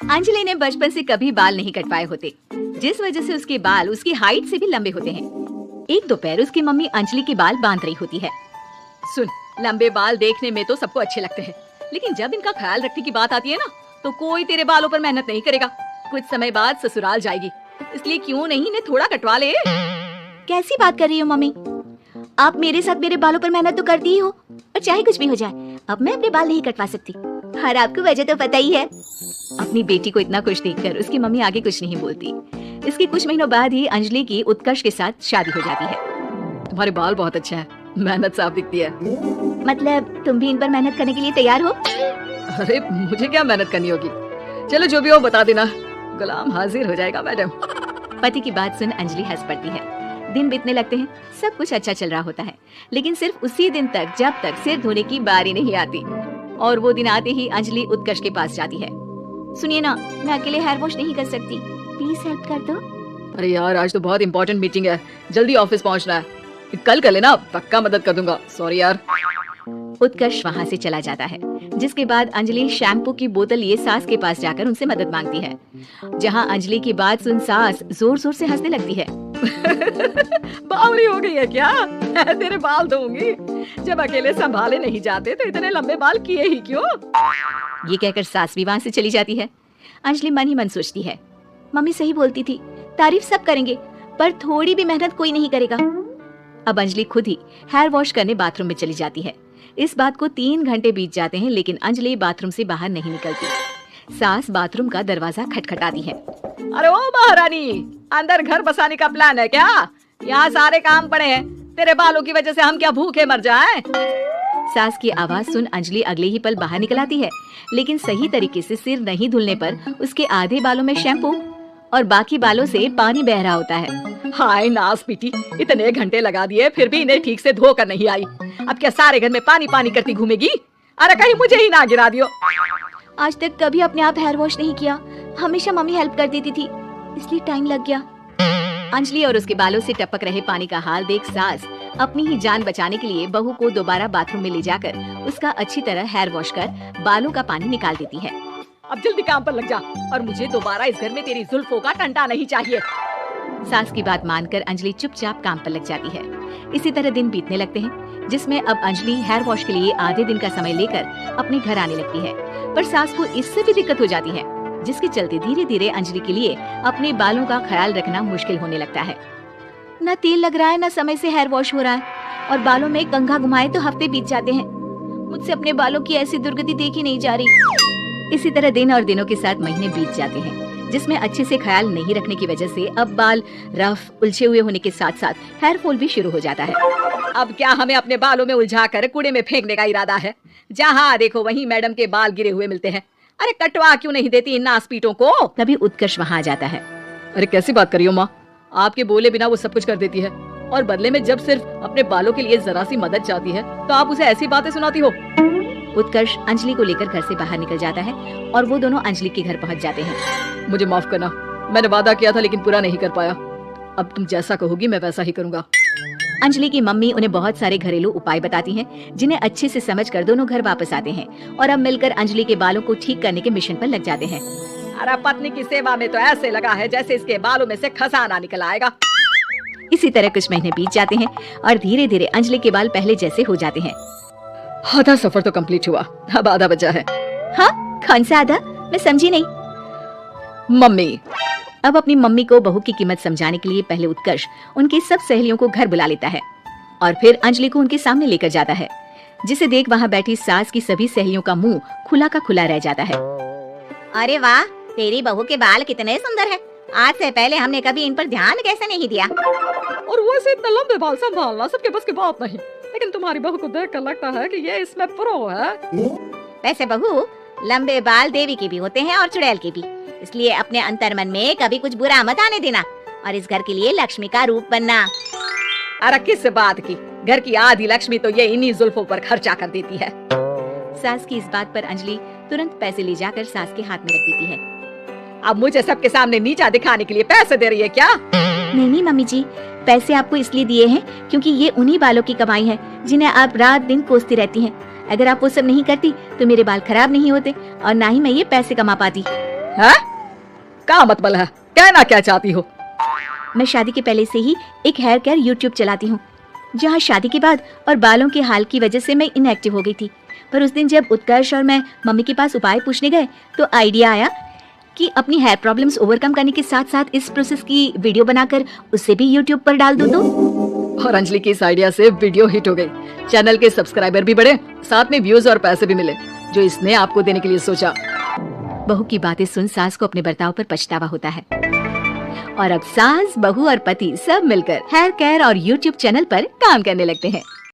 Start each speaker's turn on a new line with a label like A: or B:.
A: अंजलि ने बचपन से कभी बाल नहीं कटवाए होते, जिस वजह से उसके बाल उसकी हाइट से भी लंबे होते हैं। एक दोपहर उसकी मम्मी अंजलि के बाल बांध रही होती है। सुन, लंबे बाल देखने में तो सबको अच्छे लगते हैं, लेकिन जब इनका ख्याल रखने की बात आती है ना, तो कोई तेरे बालों पर मेहनत नहीं करेगा। कुछ समय बाद ससुराल जाएगी, इसलिए क्यों नहीं इन्हें थोड़ा कटवा ले। कैसी बात कर रही हो मम्मी? आप मेरे साथ मेरे बालों पर मेहनत तो करती ही हो, और चाहे कुछ भी हो जाए, अब मैं अपने बाल नहीं कटवा सकती। और आपको वजह तो पता ही है। अपनी बेटी को इतना खुश देखकर उसकी मम्मी आगे कुछ नहीं बोलती। इसके कुछ महीनों बाद ही अंजलि की उत्कर्ष के साथ शादी हो जाती है। तुम्हारे बाल बहुत अच्छे हैं, मेहनत साफ दिखती है। मतलब तुम भी इन पर मेहनत करने के लिए तैयार हो? अरे मुझे क्या मेहनत करनी होगी, चलो जो भी हो बता देना, गुलाम हाजिर हो जाएगा मैडम। पति की बात सुन अंजलि हंस पड़ती है। दिन बीतने लगते हैं, सब कुछ अच्छा चल रहा होता है, लेकिन सिर्फ उसी दिन तक जब तक सिर धोने की बारी नहीं आती। और वो दिन आते ही अंजलि उत्कर्ष के पास जाती है। सुनिए ना, मैं अकेले हेयर वॉश नहीं कर सकती, प्लीज हेल्प कर दो। अरे यार, आज तो बहुत इंपॉर्टेंट मीटिंग है, जल्दी ऑफिस पहुंचना है, कल कर लेना, पक्का मदद कर दूंगा। सॉरी यार। उत्कर्ष वहाँ से चला जाता है, जिसके बाद अंजलि शैम्पू की बोतल लिए सास के पास जाकर उनसे मदद मांगती है। जहाँ अंजलि की बात सुन सास जोर जोर से हंसने लगती है। बावरी हो गई है क्या? तेरे बाल धोऊंगी, जब अकेले संभाले नहीं जाते तो इतने लंबे बाल किए ही क्यों? ये कहकर सास भी वहाँ से चली जाती है। अंजलि मन ही मन सोचती है, मम्मी सही बोलती थी, तारीफ सब करेंगे पर थोड़ी भी मेहनत कोई नहीं करेगा। अब अंजलि खुद ही हेयर वॉश करने बाथरूम में चली जाती है। इस बात को 3 घंटे बीत जाते हैं, लेकिन अंजलि बाथरूम से बाहर नहीं निकलती। सास बाथरूम का दरवाजा खटखटाती है। अरे ओ महारानी, अंदर घर बसाने का प्लान है क्या? यहाँ सारे काम पड़े हैं, तेरे बालों की वजह से हम क्या भूखे मर जाएं? सास की आवाज सुन अंजलि अगले ही पल बाहर निकल आती है, लेकिन सही तरीके से सिर नहीं धुलने पर उसके आधे बालों में शैम्पू और बाकी बालों से पानी बह रहा होता है। हाय नास पीटी, इतने घंटे लगा दिए फिर भी इन्हें ठीक से धोकर नहीं आई। अब क्या सारे घर में पानी पानी करती घूमेगी? अरे कहीं मुझे ही ना गिरा दियो। आज तक कभी अपने आप हेयर वॉश नहीं किया, हमेशा मम्मी हेल्प कर देती थी, इसलिए टाइम लग गया। अंजलि और उसके बालों से टपक रहे पानी का हाल देख सास अपनी ही जान बचाने के लिए बहू को दोबारा बाथरूम में ले जाकर उसका अच्छी तरह हेयर वॉश कर बालों का पानी निकाल देती है। अब जल्दी काम पर लग जा, और मुझे दोबारा इस घर में तेरी जुल्फों का टंटा नहीं चाहिए। सास की बात मानकर अंजलि चुपचाप काम पर लग जाती है। इसी तरह दिन बीतने लगते हैं, जिसमें अब अंजलि हेयर वॉश के लिए आधे दिन का समय लेकर अपने घर आने लगती है, पर सास को इससे भी दिक्कत हो जाती है, जिसके चलते धीरे धीरे अंजलि के लिए अपने बालों का ख्याल रखना मुश्किल होने लगता है। न तेल लग रहा है, न समय से हेयर वॉश हो रहा है, और बालों में कंघा घुमाए तो हफ्ते बीत जाते हैं। मुझसे अपने बालों की ऐसी दुर्गति देखी नहीं जा रही। इसी तरह दिन और दिनों के साथ महीने बीत जाते हैं, जिसमें अच्छे से ख्याल नहीं रखने की वजह से अब बाल रफ उलझे हुए होने के साथ साथ हेयर फॉल भी शुरू हो जाता है। अब क्या हमें अपने बालों में उलझा कर कूड़े में फेंकने का इरादा है? जहाँ देखो वहीं मैडम के बाल गिरे हुए मिलते हैं। अरे कटवा क्यों नहीं देती इन नासपीटों को? तभी उत्कर्ष वहाँ आ जाता है। अरे कैसी बात कर रही हो माँ, आपके बोले बिना वो सब कुछ कर देती है, और बदले में जब सिर्फ अपने बालों के लिए जरा सी मदद चाहती है तो आप उसे ऐसी बातें सुनाती हो। उत्कर्ष अंजलि को लेकर घर से बाहर निकल जाता है और वो दोनों अंजलि के घर पहुंच जाते हैं। मुझे माफ करना, मैंने वादा किया था लेकिन पूरा नहीं कर पाया। अब तुम जैसा कहोगी मैं वैसा ही करूँगा। अंजलि की मम्मी उन्हें बहुत सारे घरेलू उपाय बताती हैं, जिन्हें अच्छे से समझकर दोनों घर वापस आते हैं और अब मिलकर अंजलि के बालों को ठीक करने के मिशन पर लग जाते हैं। अरे पत्नी की सेवा में तो ऐसे लगा है जैसे इसके बालों में से खजाना निकल आएगा। इसी तरह कुछ महीने बीत जाते हैं और धीरे धीरे अंजलि के बाल पहले जैसे हो जाते हैं। आधा सफर तो कंप्लीट हुआ, अब आधा बचा है। हाँ, कौन सा आधा? मैं समझी नहीं। मम्मी। अब अपनी मम्मी को बहू की कीमत समझाने के लिए पहले उत्कर्ष उनकी सब सहेलियों को घर बुला लेता है और फिर अंजलि को उनके सामने लेकर जाता है, जिसे देख वहाँ बैठी सास की सभी सहेलियों का मुंह खुला का खुला रह जाता है। अरे वाह, तेरी बहू के बाल कितने सुंदर हैं। आज से पहले हमने कभी इन पर ध्यान कैसे नहीं दिया। और वैसे इतने लंबे बाल संभालना सबके बस की बात नहीं, लेकिन तुम्हारी बहू को देखकर लगता है कि ये इसमें प्रो है। वैसे बहू, लंबे बाल देवी के भी होते हैं और चुड़ैल के भी, इसलिए अपने अंतर मन में कभी कुछ बुरा मत आने देना और इस घर के लिए लक्ष्मी का रूप बनना। अरे किस बात की, घर की आधी लक्ष्मी तो ये इन्हीं जुल्फों पर खर्चा कर देती है। सास की इस बात पर अंजलि तुरंत पैसे ले जाकर सास के हाथ में रख देती है। अब मुझे सबके सामने नीचा दिखाने के लिए पैसे दे रही है क्या? नहीं मम्मी जी, पैसे आपको इसलिए दिए हैं क्योंकि ये उन्हीं बालों की कमाई है जिन्हें आप रात दिन कोसती रहती हैं। अगर आप वो सब नहीं करती तो मेरे बाल खराब नहीं होते और ना ही मैं ये पैसे कमा पाती। है? क्या मतलब है? कहना क्या चाहती हो?
B: मैं शादी के पहले से ही एक हेयर केयर यूट्यूब चलाती हूँ, जहाँ शादी के बाद और बालों के हाल की वजह से मैं इनएक्टिव हो गई थी। पर उस दिन जब उत्कर्ष और मैं मम्मी के पास उपाय पूछने गए तो आइडिया आया कि अपनी हेयर प्रॉब्लम्स ओवरकम करने के साथ साथ इस प्रोसेस की वीडियो बनाकर उसे भी यूट्यूब पर डाल दूं तो।
A: और अंजलि की इस आइडिया से वीडियो हिट हो गई। चैनल के सब्सक्राइबर भी बढ़े, साथ में व्यूज और पैसे भी मिले, जो इसने आपको देने के लिए सोचा।
B: बहू की बातें सुन सास को अपने बर्ताव पर पछतावा होता है, और अब सास, बहू और पति सब मिलकर हेयर केयर और यूट्यूब चैनल पर काम करने लगते हैं।